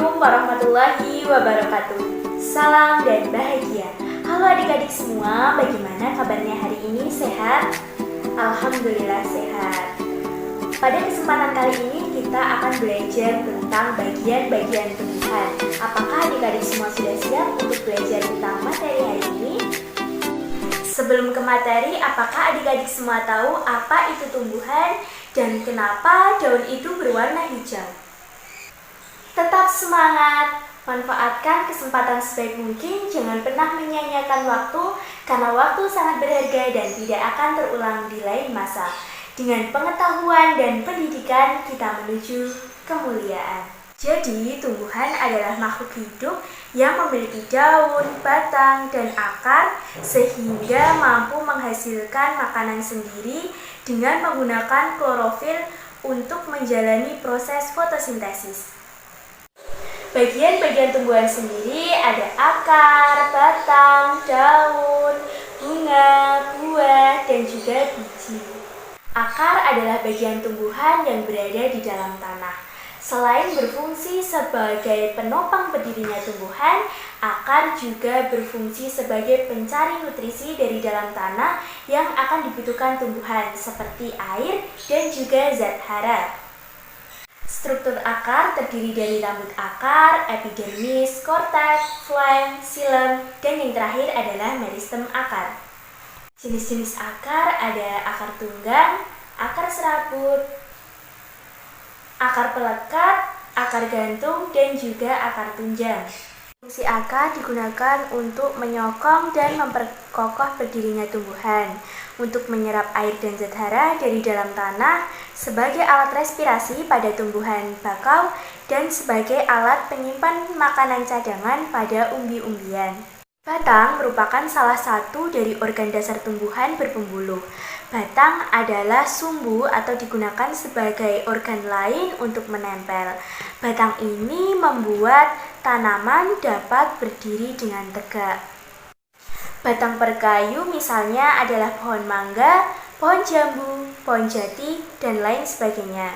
Assalamualaikum warahmatullahi wabarakatuh. Salam dan bahagia. Halo adik-adik semua, bagaimana kabarnya hari ini? Sehat? Alhamdulillah sehat. Pada kesempatan kali ini kita akan belajar tentang bagian-bagian tumbuhan. Apakah adik-adik semua sudah siap untuk belajar tentang materi hari ini? Sebelum ke materi, apakah adik-adik semua tahu apa itu tumbuhan dan kenapa daun itu berwarna hijau? Tetap semangat, manfaatkan kesempatan sebaik mungkin, jangan pernah menyia-nyiakan waktu, karena waktu sangat berharga dan tidak akan terulang di lain masa. Dengan pengetahuan dan pendidikan, kita menuju kemuliaan. Jadi, tumbuhan adalah makhluk hidup yang memiliki daun, batang, dan akar, sehingga mampu menghasilkan makanan sendiri dengan menggunakan klorofil untuk menjalani proses fotosintesis. Bagian-bagian tumbuhan sendiri ada akar, batang, daun, bunga, buah, dan juga biji. Akar adalah bagian tumbuhan yang berada di dalam tanah. Selain berfungsi sebagai penopang berdirinya tumbuhan, akar juga berfungsi sebagai pencari nutrisi dari dalam tanah yang akan dibutuhkan tumbuhan seperti air dan juga zat hara. Struktur akar terdiri dari rambut akar, epidermis, korteks, phloem, xilem, dan yang terakhir adalah meristem akar. Jenis-jenis akar ada akar tunggang, akar serabut, akar pelekat, akar gantung, dan juga akar tunjang. Fungsi akar digunakan untuk menyokong dan memperkokoh berdirinya tumbuhan, untuk menyerap air dan zat hara dari dalam tanah, sebagai alat respirasi pada tumbuhan bakau, dan sebagai alat penyimpan makanan cadangan pada umbi-umbian. Batang merupakan salah satu dari organ dasar tumbuhan berpembuluh. Batang adalah sumbu atau digunakan sebagai organ lain untuk menempel. Batang ini membuat tanaman dapat berdiri dengan tegak. Batang berkayu misalnya adalah pohon mangga, pohon jambu, pohon jati, dan lain sebagainya.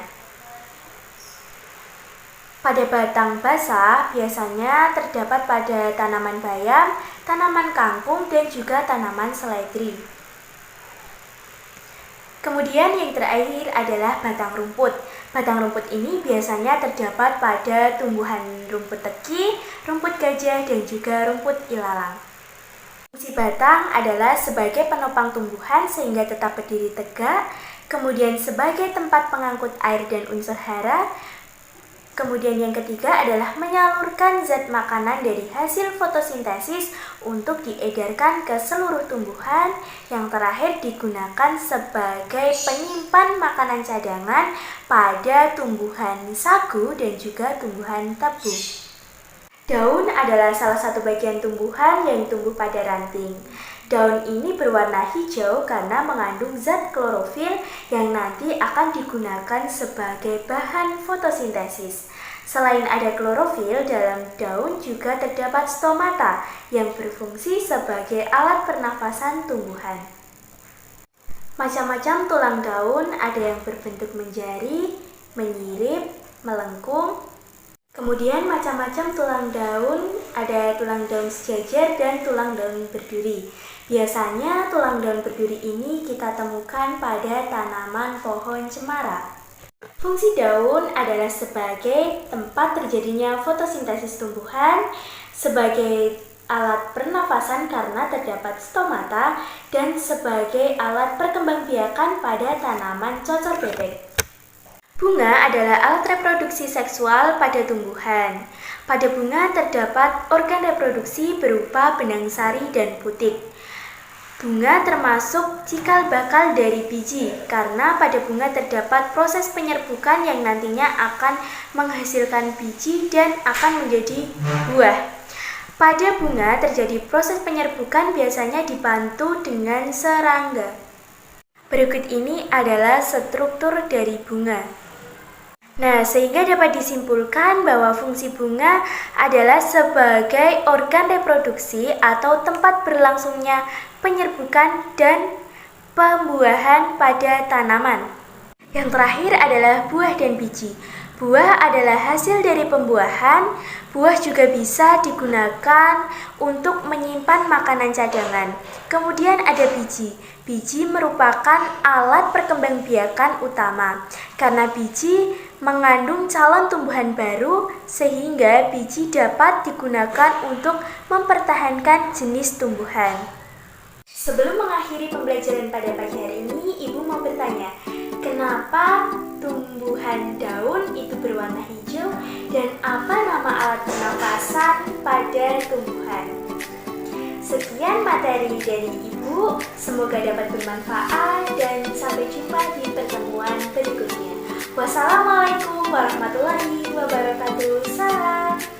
Pada batang basah biasanya terdapat pada tanaman bayam, tanaman kangkung, dan juga tanaman seledri. Kemudian yang terakhir adalah batang rumput. Batang rumput ini biasanya terdapat pada tumbuhan rumput teki, rumput gajah, dan juga rumput ilalang. Fungsi batang adalah sebagai penopang tumbuhan sehingga tetap berdiri tegak, kemudian sebagai tempat pengangkut air dan unsur hara. Kemudian yang ketiga adalah menyalurkan zat makanan dari hasil fotosintesis untuk diedarkan ke seluruh tumbuhan. Yang terakhir digunakan sebagai penyimpan makanan cadangan pada tumbuhan sagu dan juga tumbuhan tebu. Daun adalah salah satu bagian tumbuhan yang tumbuh pada ranting. Daun ini berwarna hijau karena mengandung zat klorofil yang nanti akan digunakan sebagai bahan fotosintesis. Selain ada klorofil, dalam daun juga terdapat stomata yang berfungsi sebagai alat pernafasan tumbuhan. Macam-macam tulang daun ada yang berbentuk menjari, menyirip, melengkung. Kemudian macam-macam tulang daun, ada tulang daun sejajar dan tulang daun berduri. Biasanya tulang daun berduri ini kita temukan pada tanaman pohon cemara. Fungsi daun adalah sebagai tempat terjadinya fotosintesis tumbuhan, sebagai alat pernafasan karena terdapat stomata, dan sebagai alat perkembangbiakan pada tanaman cocor bebek. Bunga adalah alat reproduksi seksual pada tumbuhan. Pada bunga terdapat organ reproduksi berupa benang sari dan putik. Bunga termasuk cikal bakal dari biji, karena pada bunga terdapat proses penyerbukan yang nantinya akan menghasilkan biji dan akan menjadi buah. Pada bunga terjadi proses penyerbukan biasanya dibantu dengan serangga. Berikut ini adalah struktur dari bunga. Nah, sehingga dapat disimpulkan bahwa fungsi bunga adalah sebagai organ reproduksi atau tempat berlangsungnya penyerbukan dan pembuahan pada tanaman. Yang terakhir adalah buah dan biji. Buah adalah hasil dari pembuahan. Buah juga bisa digunakan untuk menyimpan makanan cadangan. Kemudian ada biji. Biji merupakan alat perkembangbiakan utama karena biji mengandung calon tumbuhan baru sehingga biji dapat digunakan untuk mempertahankan jenis tumbuhan. Sebelum mengakhiri pembelajaran pada pagi hari ini, Ibu mau bertanya, kenapa tumbuhan daun itu berwarna hijau dan apa nama alat pernafasan pada tumbuhan? Sekian materi dari Ibu, semoga dapat bermanfaat dan sampai jumpa di pertemuan berikutnya. Wassalamualaikum warahmatullahi wabarakatuh. Salam.